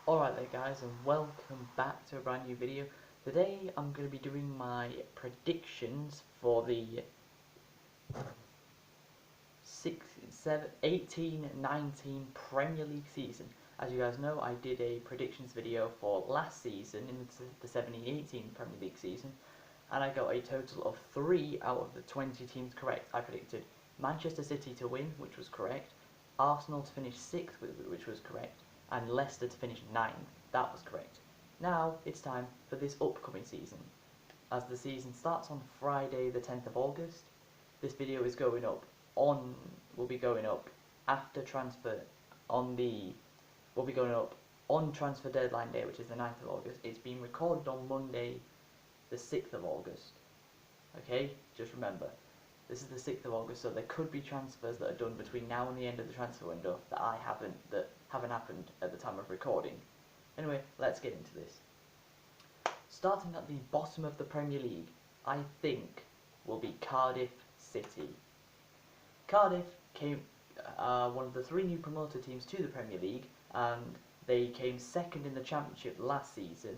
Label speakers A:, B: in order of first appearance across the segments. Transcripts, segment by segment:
A: Alright there guys, and welcome back to a brand new video. Today I'm going to be doing my predictions for the 18-19 Premier League season. As you guys know, I did a predictions video for last season in the 17-18 Premier League season, and I got a total of 3 out of the 20 teams correct. I predicted Manchester City to win, which was correct, Arsenal to finish 6th, which was correct, and Leicester to finish 9th. That was correct. Now it's time for this upcoming season. As the season starts on Friday the 10th of August, this video is going up will be going up after transfer will be going up on transfer deadline day, which is the 9th of August. It's been recorded on Monday the 6th of August. Okay, just remember, this is the 6th of August, so there could be transfers that are done between now and the end of the transfer window that haven't happened at the time of recording. Anyway, let's get into this. Starting at the bottom of the Premier League, I think will be Cardiff City. Cardiff came one of the 3 new promoted teams to the Premier League, and they came second in the Championship last season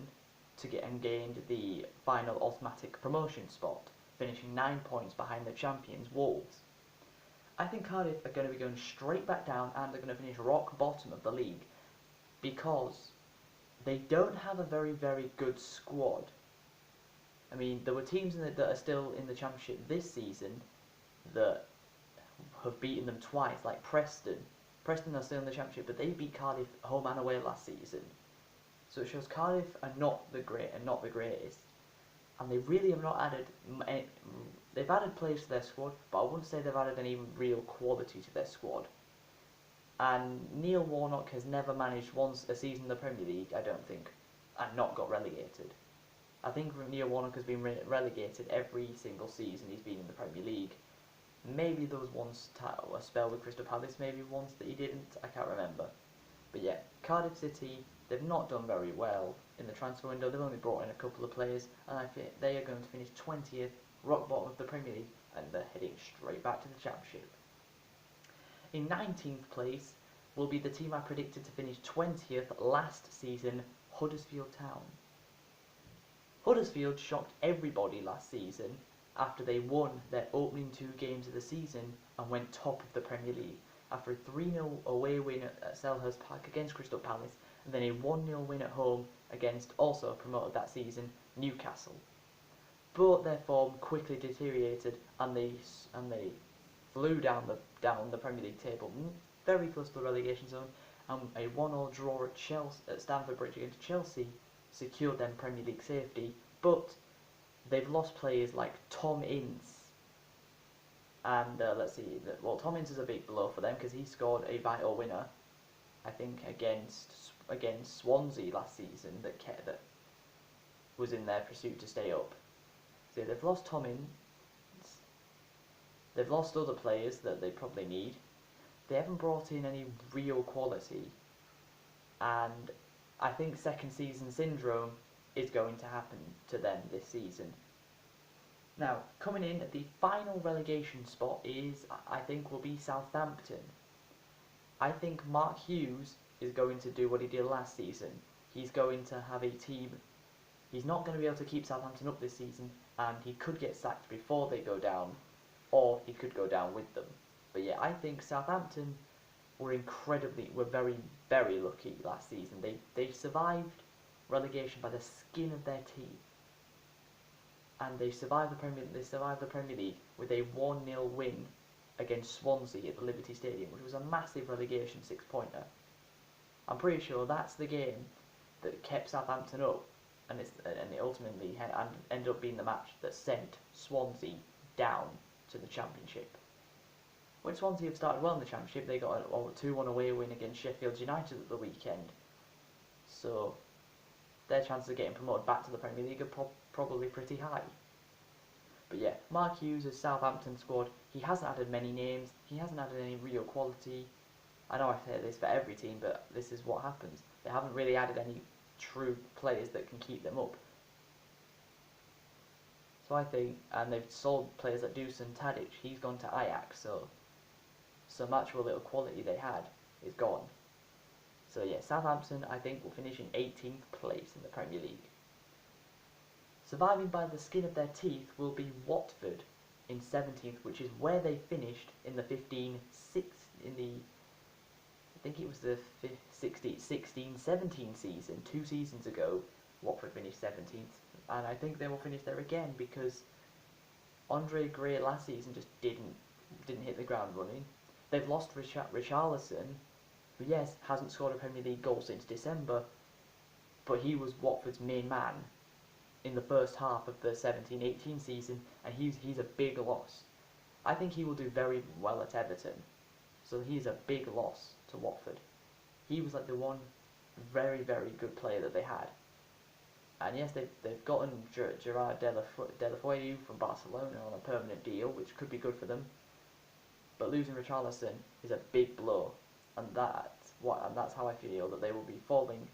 A: and gained the final automatic promotion spot, finishing 9 points behind the champions Wolves. I think Cardiff are going to be going straight back down, and they're going to finish rock bottom of the league because they don't have a very good squad. I mean, there were teams that are still in the Championship this season that have beaten them twice, like Preston. Preston are still in the Championship, but they beat Cardiff home and away last season. So it shows Cardiff are not the greatest, and they really have not added. They've added players to their squad, but I wouldn't say they've added any real quality to their squad. And Neil Warnock has never managed a season in the Premier League, I don't think, and not got relegated. I think Neil Warnock has been relegated every single season he's been in the Premier League. Maybe there was once a spell with Crystal Palace, maybe once that he didn't, I can't remember. But yeah, Cardiff City, they've not done very well in the transfer window. They've only brought in a couple of players, and I think they are going to finish 20th, rock bottom of the Premier League, and they're heading straight back to the Championship. In 19th place will be the team I predicted to finish 20th last season, Huddersfield Town. Huddersfield shocked everybody last season after they won their opening 2 games of the season and went top of the Premier League after a 3-0 away win at Selhurst Park against Crystal Palace, and then a 1-0 win at home against, also promoted that season, Newcastle. But their form quickly deteriorated, and they flew down the Premier League table, very close to the relegation zone, and a 1-1 draw at Stamford Bridge against Chelsea secured them Premier League safety. But they've lost players like Tom Ince, and Tom Ince is a big blow for them because he scored a vital winner, I think, against Swansea last season that was in their pursuit to stay up. So they've lost Tom Ince, they've lost other players that they probably need. They haven't brought in any real quality, and I think second season syndrome is going to happen to them this season. Now, coming in at the final relegation spot I think will be Southampton. I think Mark Hughes is going to do what he did last season. He's going to have a team. He's not going to be able to keep Southampton up this season, and he could get sacked before they go down, or he could go down with them. But yeah, I think Southampton were very lucky last season. They survived relegation by the skin of their teeth, and they survived the Premier League with a 1-0 win against Swansea at the Liberty Stadium, which was a massive relegation 6-pointer. I'm pretty sure that's the game that kept Southampton up, and it ultimately ended up being the match that sent Swansea down to the Championship. When Swansea have started well in the Championship, they got a 2-1 away win against Sheffield United at the weekend. So their chances of getting promoted back to the Premier League are probably pretty high. But yeah, Mark Hughes' Southampton squad, he hasn't added many names, he hasn't added any real quality. I know I say this for every team, but this is what happens. They haven't really added any true players that can keep them up. So I think, and they've sold players like Dusan Tadic, he's gone to Ajax, so much of a little quality they had is gone. So yeah, Southampton I think will finish in 18th place in the Premier League. Surviving by the skin of their teeth will be Watford in 17th, which is where they finished in the 16-17 season. 2 seasons ago, Watford finished 17th, and I think they will finish there again because Andre Gray last season just didn't hit the ground running. They've lost Richarlison, who yes hasn't scored a Premier League goal since December, but he was Watford's main man in the first half of the 17-18 season, and he's a big loss. I think he will do very well at Everton, so he's a big loss to Watford. He was like the one very, very good player that they had. And yes, they've gotten Gerard Deulofeu from Barcelona on a permanent deal, which could be good for them. But losing Richarlison is a big blow, and that's how I feel that they will be falling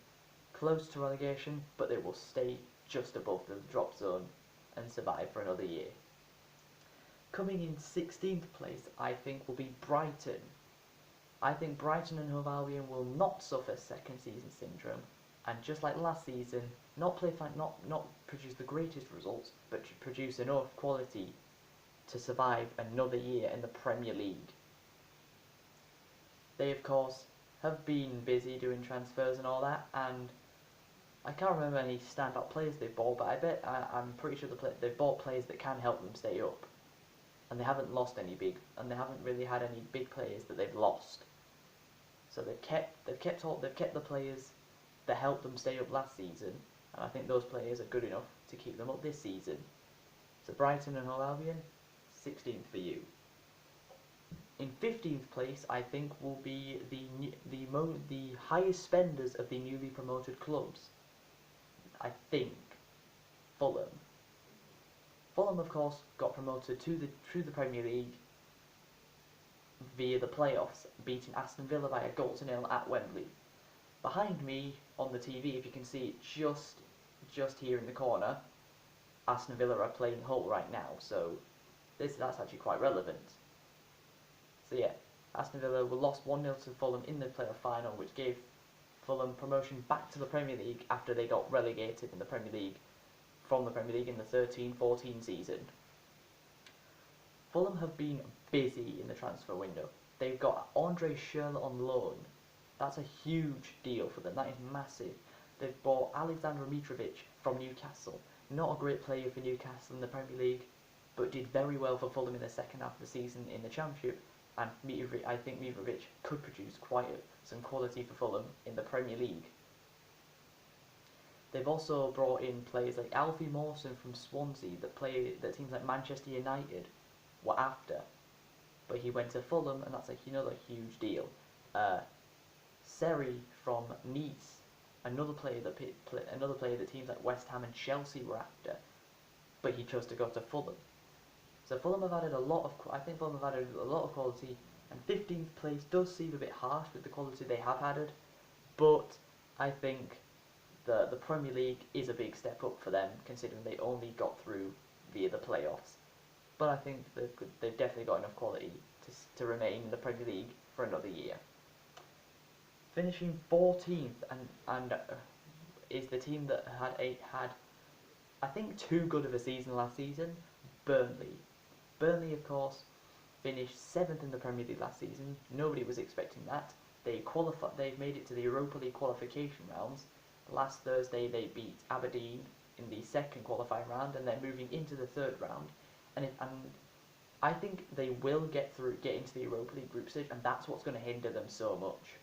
A: close to relegation, but they will stay just above the drop zone and survive for another year. Coming in 16th place, I think, will be Brighton. I think Brighton and Hove Albion will not suffer second season syndrome, and just like last season, not produce the greatest results, but produce enough quality to survive another year in the Premier League. They, of course, have been busy doing transfers and all that, and I can't remember any standout players they've bought, but I'm pretty sure they've bought players that can help them stay up. And they haven't lost any big, and they haven't really had any big players that they've lost. So they've kept the players that helped them stay up last season, and I think those players are good enough to keep them up this season. So Brighton and Hove Albion, 16th for you. In 15th place, I think will be the highest spenders of the newly promoted clubs. I think Fulham. Fulham, of course, got promoted through the Premier League via the playoffs, beating Aston Villa by 1-0 at Wembley. Behind me on the TV, if you can see it just here in the corner, Aston Villa are playing Hull right now, so that's actually quite relevant. So yeah, Aston Villa were lost 1-0 to Fulham in the playoff final, which gave Fulham promotion back to the Premier League after they got relegated in the Premier League from the Premier League in the 13-14 season. Fulham have been busy in the transfer window. They've got Andre Schürrle on loan. That's a huge deal for them. That is massive. They've bought Alexander Mitrovic from Newcastle. Not a great player for Newcastle in the Premier League, but did very well for Fulham in the second half of the season in the Championship. And I think Mitrovic could produce quite some quality for Fulham in the Premier League. They've also brought in players like Alfie Mawson from Swansea that teams like Manchester United were after. But he went to Fulham, and that's another huge deal. Seri from Nice, another player that teams like West Ham and Chelsea were after, but he chose to go to Fulham. So Fulham have added I think Fulham have added a lot of quality, and 15th place does seem a bit harsh with the quality they have added, but I think the Premier League is a big step up for them, considering they only got through via the playoffs. But I think they've definitely got enough quality to remain in the Premier League for another year. Finishing 14th and is the team that had I think too good of a season last season, Burnley. Burnley, of course, finished 7th in the Premier League last season. Nobody was expecting that. They've made it to the Europa League qualification rounds. Last Thursday they beat Aberdeen in the second qualifying round, and they're moving into the third round. And I think they will get into the Europa League group stage, and that's what's going to hinder them so much.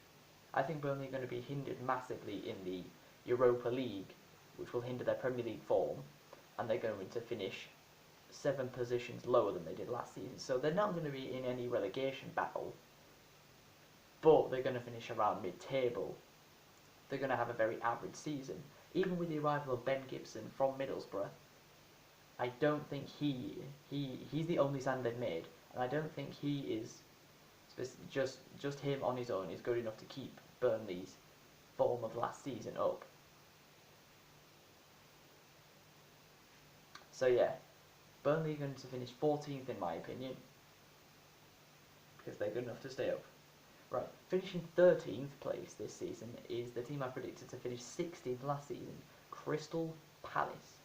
A: I think Burnley are going to be hindered massively in the Europa League, which will hinder their Premier League form, and they're going to finish 7 positions lower than they did last season. So they're not going to be in any relegation battle, but they're going to finish around mid-table. They're going to have a very average season. Even with the arrival of Ben Gibson from Middlesbrough, I don't think he's the only sign they've made, and I don't think he is just him on his own is good enough to keep Burnley's form of last season up. So yeah, Burnley are going to finish 14th in my opinion, because they're good enough to stay up. Right, finishing 13th place this season is the team I predicted to finish 16th last season, Crystal Palace.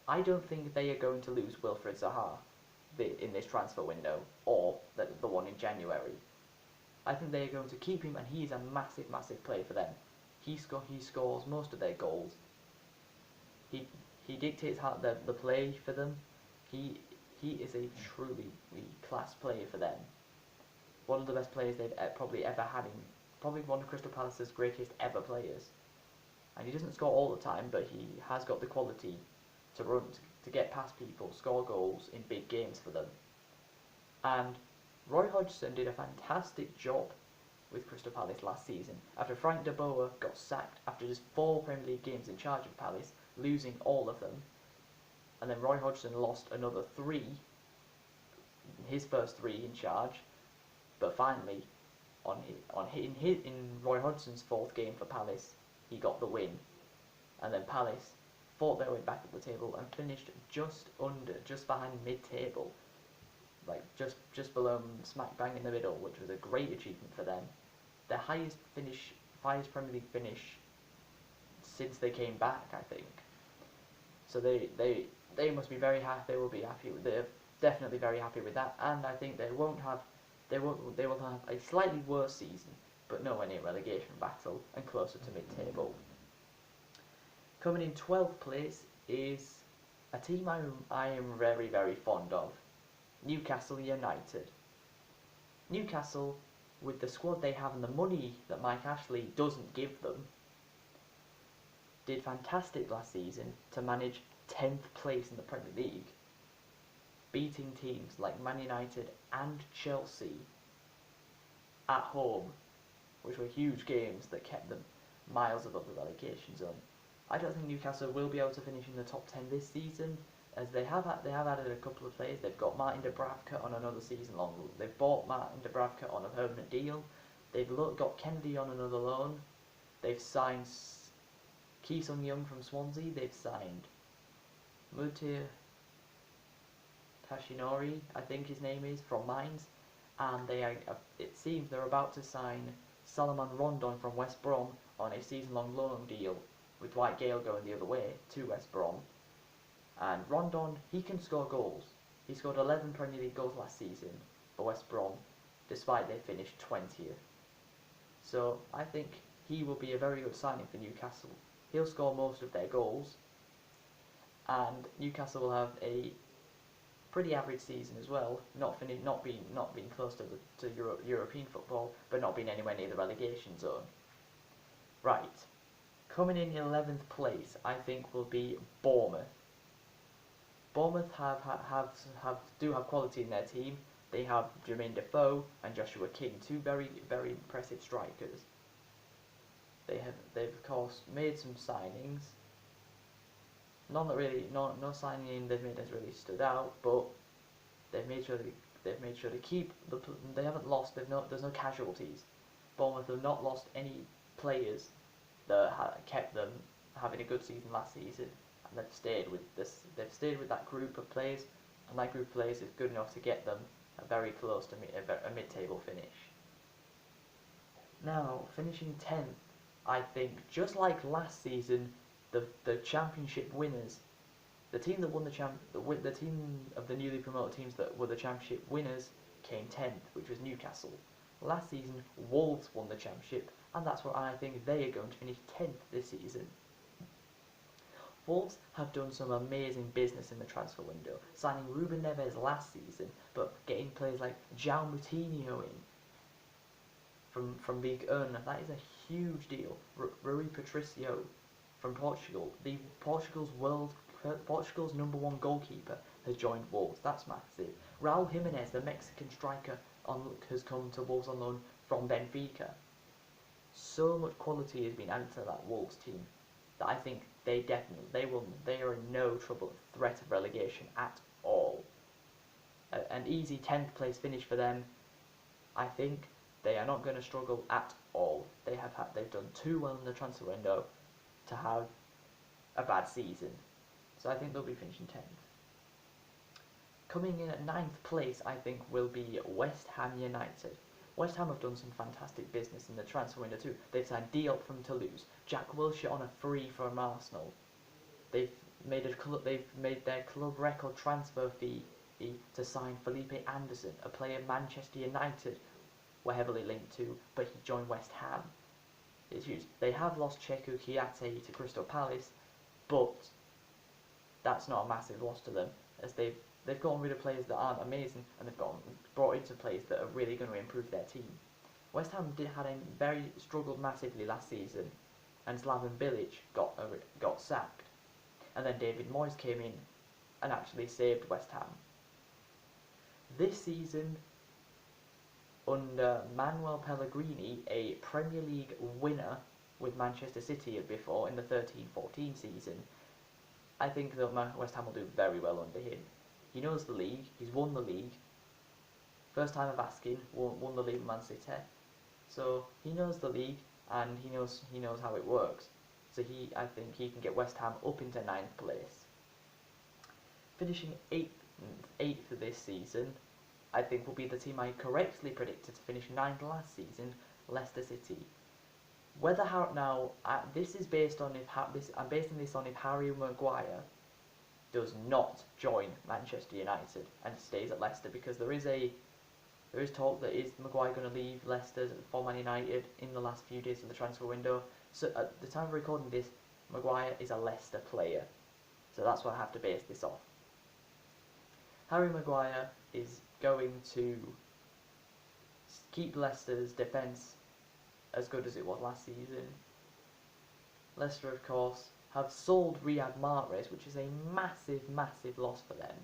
A: I don't think they are going to lose Wilfried Zaha in this transfer window, or the one in January. I think they are going to keep him, and he is a massive, massive player for them. He scores most of their goals. He dictates how the play for them. He is a truly class player for them. One of the best players they've probably ever had probably one of Crystal Palace's greatest ever players. And he doesn't score all the time, but he has got the quality to run, to get past people, score goals in big games for them. And Roy Hodgson did a fantastic job with Crystal Palace last season after Frank de Boer got sacked after just 4 Premier League games in charge of Palace, losing all of them. And then Roy Hodgson lost another 3, his first 3 in charge, but finally, in Roy Hodgson's 4th game for Palace, he got the win, and then Palace fought their way back up the table and finished just behind mid-table, like just below smack bang in the middle, which was a great achievement for them. Their highest Premier League finish since they came back, I think. So they must be very happy. They will be happy. They're definitely very happy with that, and I think they will have a slightly worse season, but nowhere near relegation battle and closer to mid-table. Coming in 12th place is a team I am very, very fond of, Newcastle United. Newcastle, with the squad they have and the money that Mike Ashley doesn't give them, did fantastic last season to manage 10th place in the Premier League, beating teams like Man United and Chelsea at home, which were huge games that kept them miles above the relegation zone. I don't think Newcastle will be able to finish in the top 10 this season, as they have added a couple of players. They've got Martin Dubravka on another season long. They've bought Martin Dubravka on a permanent deal. They've got Kennedy on another loan. They've signed Ki Sung-young from Swansea. They've signed Mutir Tashinori, I think his name is, from Mainz, and it seems they're about to sign Salomon Rondon from West Brom on a season-long loan deal, with Dwight Gale going the other way to West Brom. And Rondon, he can score goals. He scored 11 Premier League goals last season for West Brom, despite they finished 20th. So I think he will be a very good signing for Newcastle. He'll score most of their goals, and Newcastle will have a pretty average season as well. Not being close to European football, but not being anywhere near the relegation zone. Right, coming in 11th place, I think will be Bournemouth. Bournemouth do have quality in their team. They have Jermaine Defoe and Joshua King, 2 very, very impressive strikers. They've of course made some signings. No signing they've made has really stood out, but they've made sure to keep they haven't lost. There's no casualties. Bournemouth have not lost any players that kept them having a good season last season, and they've stayed with that group of players, and that group of players is good enough to get them very close to a mid-table finish. Now, finishing 10th, I think, just like last season, the championship winners, the team that won the team of the newly promoted teams that were the championship winners came 10th, which was Newcastle. Last season, Wolves won the championship, and that's where I think they are going to finish 10th this season. Wolves have done some amazing business in the transfer window, signing Ruben Neves last season, but getting players like João Moutinho in from Ligue 1. That is a huge deal. Rui Patricio from Portugal, Portugal's #1 goalkeeper, has joined Wolves. That's massive. Raul Jimenez, the Mexican striker, has come to Wolves on loan from Benfica. So much quality has been added to that Wolves team that I think they are in no threat of relegation at all. An easy 10th place finish for them. I think they are not going to struggle at all. They've done too well in the transfer window to have a bad season. So I think they'll be finishing 10th. Coming in at 9th place, I think, will be West Ham United. West Ham have done some fantastic business in the transfer window too. They've signed Diop from Toulouse, Jack Wilshere on a free from Arsenal. They've made their club record transfer fee to sign Felipe Anderson, a player Manchester United were heavily linked to, but he joined West Ham. It's huge. They have lost Cheku Kouyaté to Crystal Palace, but that's not a massive loss to them, as they've gotten rid of players that aren't amazing, and they've brought in some players that are really going to improve their team. West Ham struggled massively last season, and Slaven Bilic got sacked, and then David Moyes came in and actually saved West Ham. This season, under Manuel Pellegrini, a Premier League winner with Manchester City before in the 13-14 season, I think that West Ham will do very well under him. He knows the league, he's won the league. First time of asking, won the league with Man City. So he knows the league and he knows how it works. So I think he can get West Ham up into 9th place. Finishing 8th this season, I think will be the team I correctly predicted to finish 9th last season, Leicester City. This is based on I'm basing this on if Harry Maguire does not join Manchester United and stays at Leicester, because there is talk that is Maguire going to leave Leicester for Man United in the last few days of the transfer window. So at the time of recording this, Maguire is a Leicester player, so that's what I have to base this off. Harry Maguire is going to keep Leicester's defence as good as it was last season. Leicester, of course, have sold Riyad Mahrez, which is a massive, massive loss for them.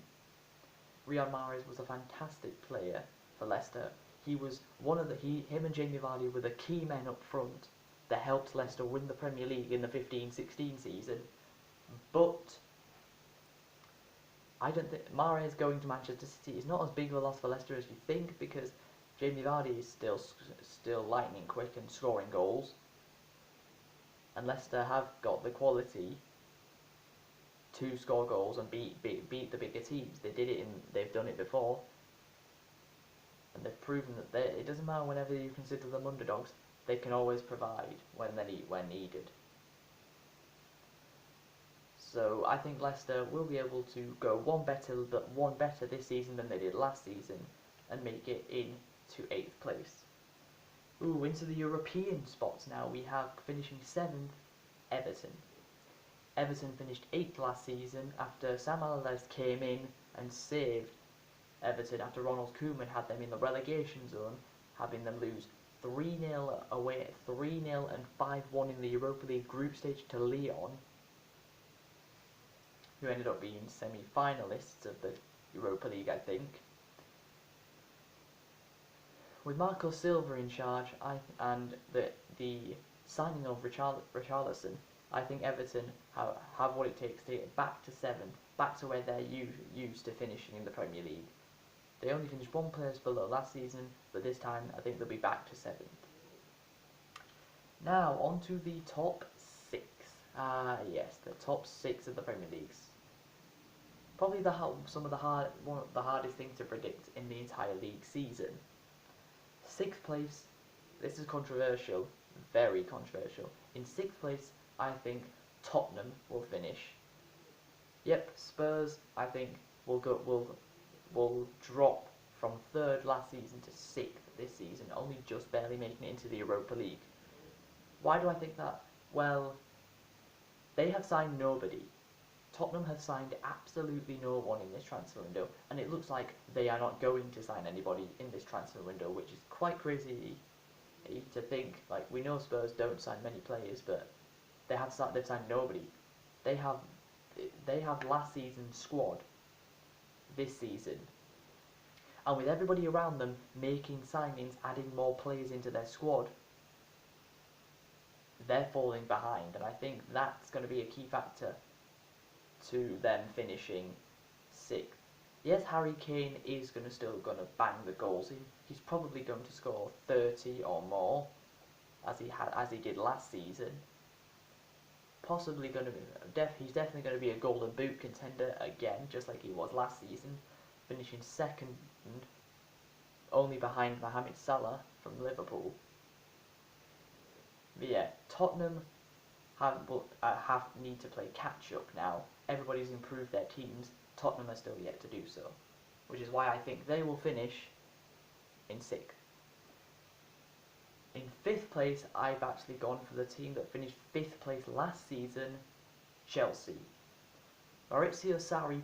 A: Riyad Mahrez was a fantastic player for Leicester. He was him and Jamie Vardy were the key men up front that helped Leicester win the Premier League in the 15-16 season. But I don't think Mahrez going to Manchester City is not as big of a loss for Leicester as you think, because Jamie Vardy is still lightning quick and scoring goals, and Leicester have got the quality to score goals and beat the bigger teams. They've done it before, and they've proven that it doesn't matter whenever you consider them underdogs, they can always provide when needed. So I think Leicester will be able to go one better this season than they did last season, and make it into 8th place. Into the European spots now. We have finishing 7th, Everton. Everton finished 8th last season after Sam Allardyce came in and saved Everton after Ronald Koeman had them in the relegation zone, having them lose 3-0 away, 3-0 and 5-1 in the Europa League group stage to Lyon, who ended up being semi-finalists of the Europa League, I think. With Marco Silva in charge and the signing of Richarlison, I think Everton have what it takes to get back to 7th, back to where they're used to finishing in the Premier League. They only finished 1 place below last season, but this time I think they'll be back to 7th. Now on to the top 6. Yes, the top 6 of the Premier Leagues. Probably one of the hardest things to predict in the entire league season. 6th place, this is controversial, very controversial. In 6th place, I think Tottenham will finish. Yep, Spurs, I think, will drop from 3rd last season to 6th this season, only just barely making it into the Europa League. Why do I think that? Well, they have signed nobody. Tottenham have signed absolutely no one in this transfer window, and it looks like they are not going to sign anybody in this transfer window, which is quite crazy to think. Like, we know Spurs don't sign many players, but they've signed nobody. They have last season's squad this season, and with everybody around them making signings, adding more players into their squad, they're falling behind, and I think that's going to be a key factor to them finishing 6th. Yes, Harry Kane is still going to bang the goals. He's probably going to score 30 or more, as he did last season. Possibly going to be he's definitely going to be a Golden Boot contender again, just like he was last season, finishing 2nd. only behind Mohamed Salah from Liverpool. But yeah, Tottenham have need to play catch up now. Everybody's improved their teams. Tottenham are still yet to do so, which is why I think they will finish in sixth. In fifth place, I've actually gone for the team that finished fifth place last season, Chelsea. Maurizio Sarri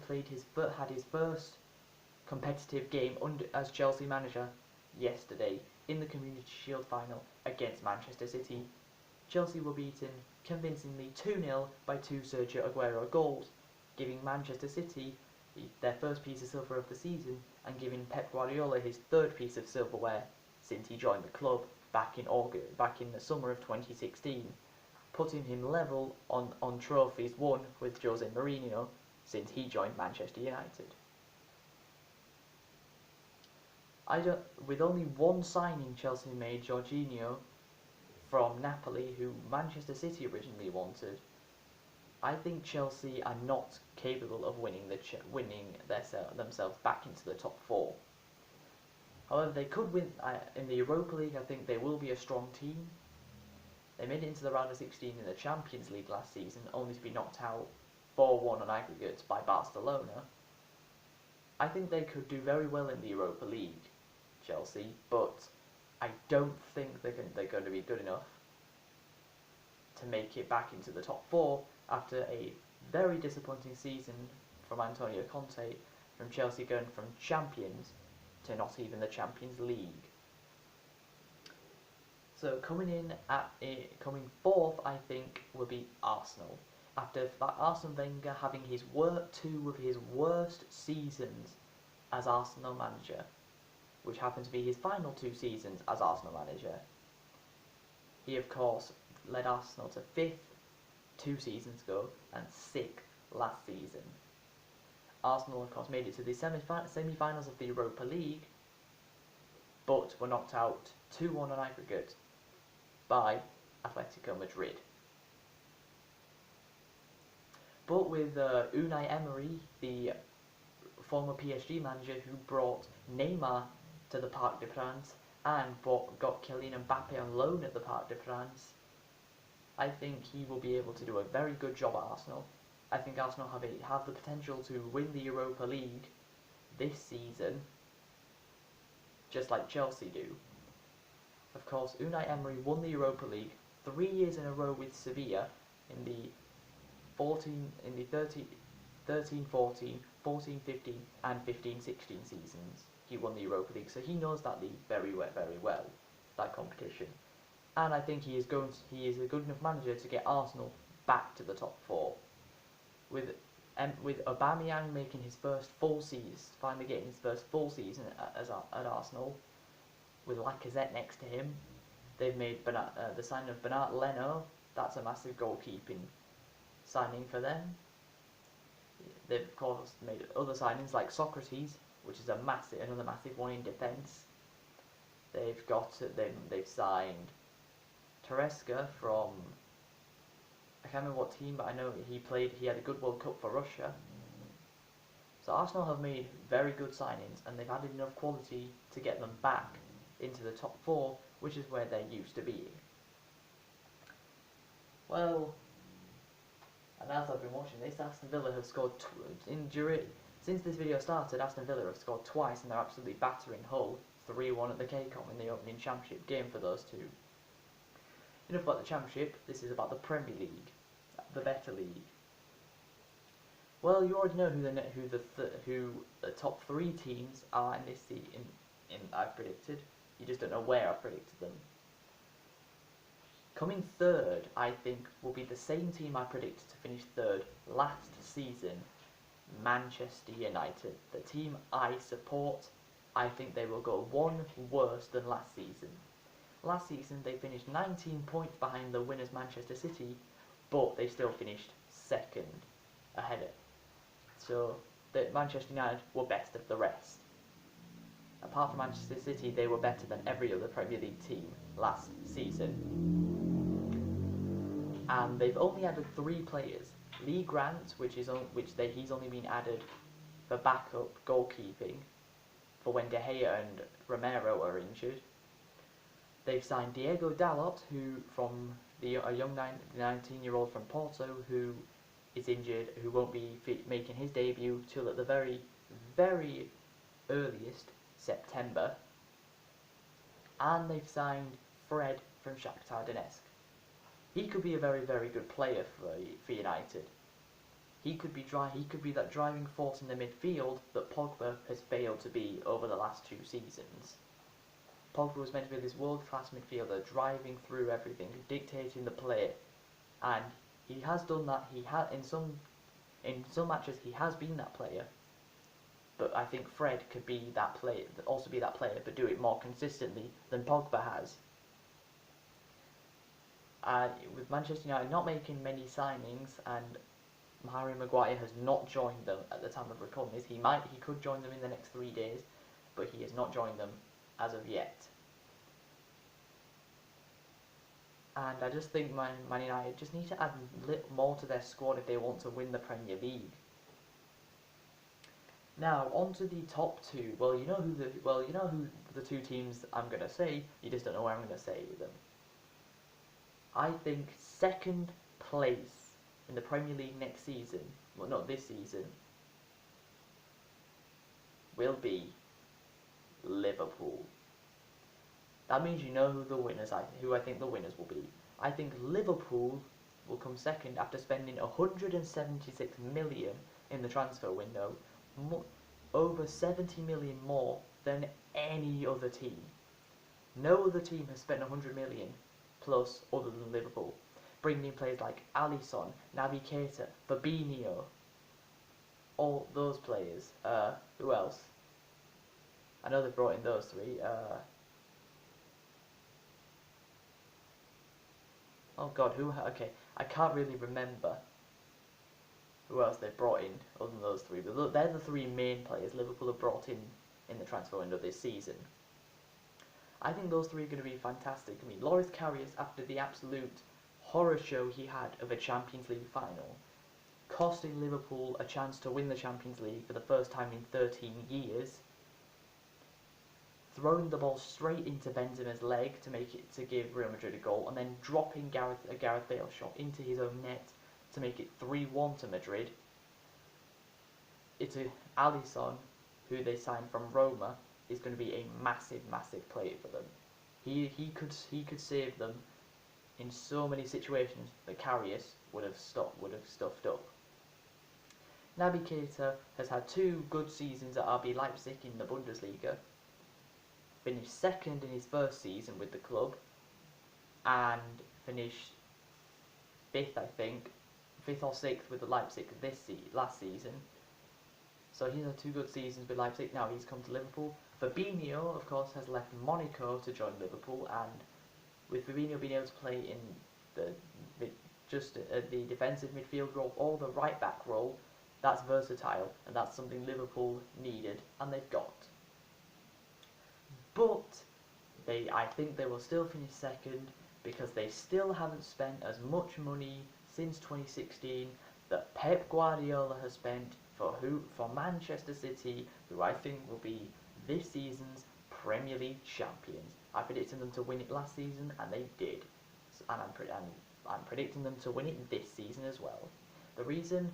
A: had his first competitive game as Chelsea manager yesterday in the Community Shield final against Manchester City. Chelsea were beaten convincingly 2-0 by two Sergio Aguero goals, giving Manchester City their first piece of silver of the season and giving Pep Guardiola his third piece of silverware since he joined the club back in the summer of 2016, putting him level on trophies won with Jose Mourinho since he joined Manchester United. With only one signing, Chelsea made Jorginho from Napoli, who Manchester City originally wanted. I think Chelsea are not capable of winning themselves back into the top four. However, they could win in the Europa League. I think they will be a strong team. They made it into the round of 16 in the Champions League last season, only to be knocked out 4-1 on aggregate by Barcelona. I think they could do very well in the Europa League, Chelsea, but I don't think they're going to be good enough to make it back into the top four after a very disappointing season from Antonio Conte, from Chelsea going from champions to not even the Champions League. So coming fourth, I think, will be Arsenal. After Arsene Wenger having two of his worst seasons as Arsenal manager, which happened to be his final 2 seasons as Arsenal manager. He, of course, led Arsenal to 5th 2 seasons ago and 6th last season. Arsenal, of course, made it to the semi-finals of the Europa League, but were knocked out 2-1 on aggregate by Atletico Madrid. But with Unai Emery, the former PSG manager who brought Neymar to the Parc des Princes and got Kylian Mbappe on loan at the Parc des Princes, I think he will be able to do a very good job at Arsenal. I think Arsenal have the potential to win the Europa League this season, just like Chelsea do. Of course, Unai Emery won the Europa League 3 years in a row with Sevilla in the 13-14, 14-15 and 15-16 seasons. He won the Europa League, so he knows that league very well, that competition. And I think he is a good enough manager to get Arsenal back to the top 4. With Aubameyang making his first full season, finally getting his first full season at Arsenal, with Lacazette next to him, they've made the signing of Bernard Leno. That's a massive goalkeeping signing for them. They've of course made other signings like Socrates, which is another massive one in defence. They've signed Tereska from, I can't remember what team, but I know he had a good World Cup for Russia. So Arsenal have made very good signings, and they've added enough quality to get them back into the top 4, which is where they're used to being. Well, and as I've been watching this, Aston Villa have scored since this video started. Aston Villa have scored twice, and they're absolutely battering Hull 3-1 at the KCOM in the opening Championship game for those two. Enough about the Championship. This is about the Premier League, the better league. Well, you already know who the top 3 teams are in this season. I've predicted. You just don't know where I've predicted them. Coming third, I think, will be the same team I predicted to finish third last season, Manchester United. The team I support. I think they will go one worse than last season. Last season they finished 19 points behind the winners Manchester City, but they still finished second ahead of. So the Manchester United were best of the rest. Apart from Manchester City, they were better than every other Premier League team last season. And they've only added 3 players. Lee Grant, he's only been added for backup goalkeeping for when De Gea and Romero are injured. They've signed Diego Dalot, who from a young 19-year-old from Porto who is injured, who won't be making his debut till at the very, very earliest September. And they've signed Fred from Shakhtar Donetsk. He could be a very, very good player for United. He could be that driving force in the midfield that Pogba has failed to be over the last 2 seasons. Pogba was meant to be this world-class midfielder, driving through everything, dictating the play, and he has done that. In some matches he has been that player, but I think Fred could be that player, but do it more consistently than Pogba has. With Manchester United not making many signings, and Harry Maguire has not joined them at the time of recording this. He could join them in the next 3 days, but he has not joined them as of yet. And I just think Man United just need to add a little more to their squad if they want to win the Premier League. Now on to the top 2. Well, you know who the 2 teams I'm gonna say. You just don't know where I'm gonna say with them. I think second place in the Premier League next season, well not this season, will be Liverpool. That means you know who I think the winners will be. I think Liverpool will come second after spending 176 million in the transfer window, over 70 million more than any other team. No other team has spent 100 million plus other than Liverpool, bringing in players like Alisson, Naby Keita, Fabinho, all those players. Who else? I know they've brought in those 3. Oh God, who? Okay, I can't really remember who else they've brought in other than those 3. But they're the 3 main players Liverpool have brought in the transfer window this season. I think those 3 are going to be fantastic. I mean, Loris Karius, after the absolute horror show he had of a Champions League final, costing Liverpool a chance to win the Champions League for the first time in 13 years, throwing the ball straight into Benzema's leg to give Real Madrid a goal, and then dropping a Gareth Bale shot into his own net to make it 3-1 to Madrid. It's Alisson, who they signed from Roma, is going to be a massive, massive player for them. He could save them in so many situations that Karius would have stuffed up. Naby Keita has had 2 good seasons at RB Leipzig in the Bundesliga. Finished second in his first season with the club, and finished 5th, I think, 5th or 6th with the Leipzig last season. So he's had 2 good seasons with Leipzig. Now he's come to Liverpool. Fabinho, of course, has left Monaco to join Liverpool, and with Fabinho being able to play in the defensive midfield role or the right back role, that's versatile, and that's something Liverpool needed, and they've got. But I think they will still finish second because they still haven't spent as much money since 2016 that Pep Guardiola has spent for Manchester City, who I think will be this season's Premier League champions. I predicted them to win it last season, and they did. And I'm predicting them to win it this season as well. The reason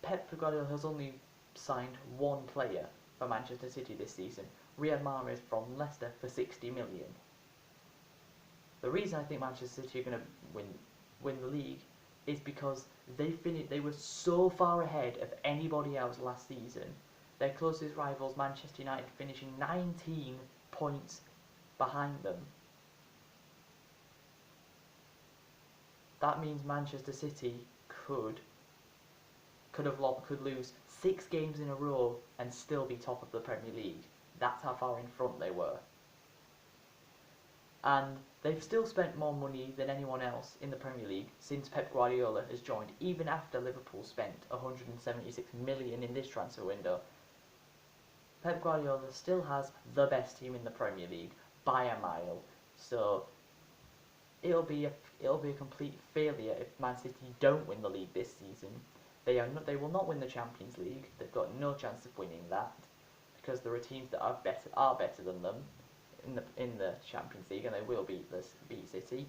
A: Pep Guardiola has only signed 1 player for Manchester City this season, Riyad Mahrez from Leicester, for 60 million. The reason I think Manchester City are going to win the league is because they were so far ahead of anybody else last season. Their closest rivals, Manchester United, finishing 19 points behind them. That means Manchester City could lose 6 games in a row and still be top of the Premier League. That's how far in front they were. And they've still spent more money than anyone else in the Premier League since Pep Guardiola has joined, even after Liverpool spent 176 million in this transfer window. Pep Guardiola still has the best team in the Premier League by a mile. So it'll be a complete failure if Man City don't win the league this season. They will not win the Champions League. They've got no chance of winning that, because there are teams that are better than them in the Champions League, and they will beat City.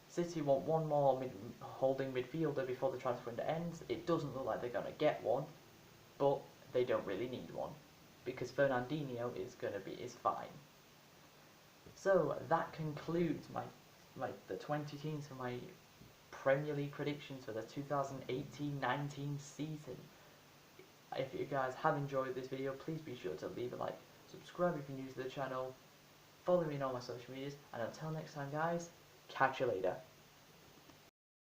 A: City want one more holding midfielder before the transfer window ends. It doesn't look like they're going to get one, but they don't really need one because Fernandinho is fine. So that concludes the 20 teams for my Premier League predictions for the 2018-19 season. If you guys have enjoyed this video, please be sure to leave a like, subscribe if you're new to the channel, follow me on all my social medias, and until next time guys, catch you later.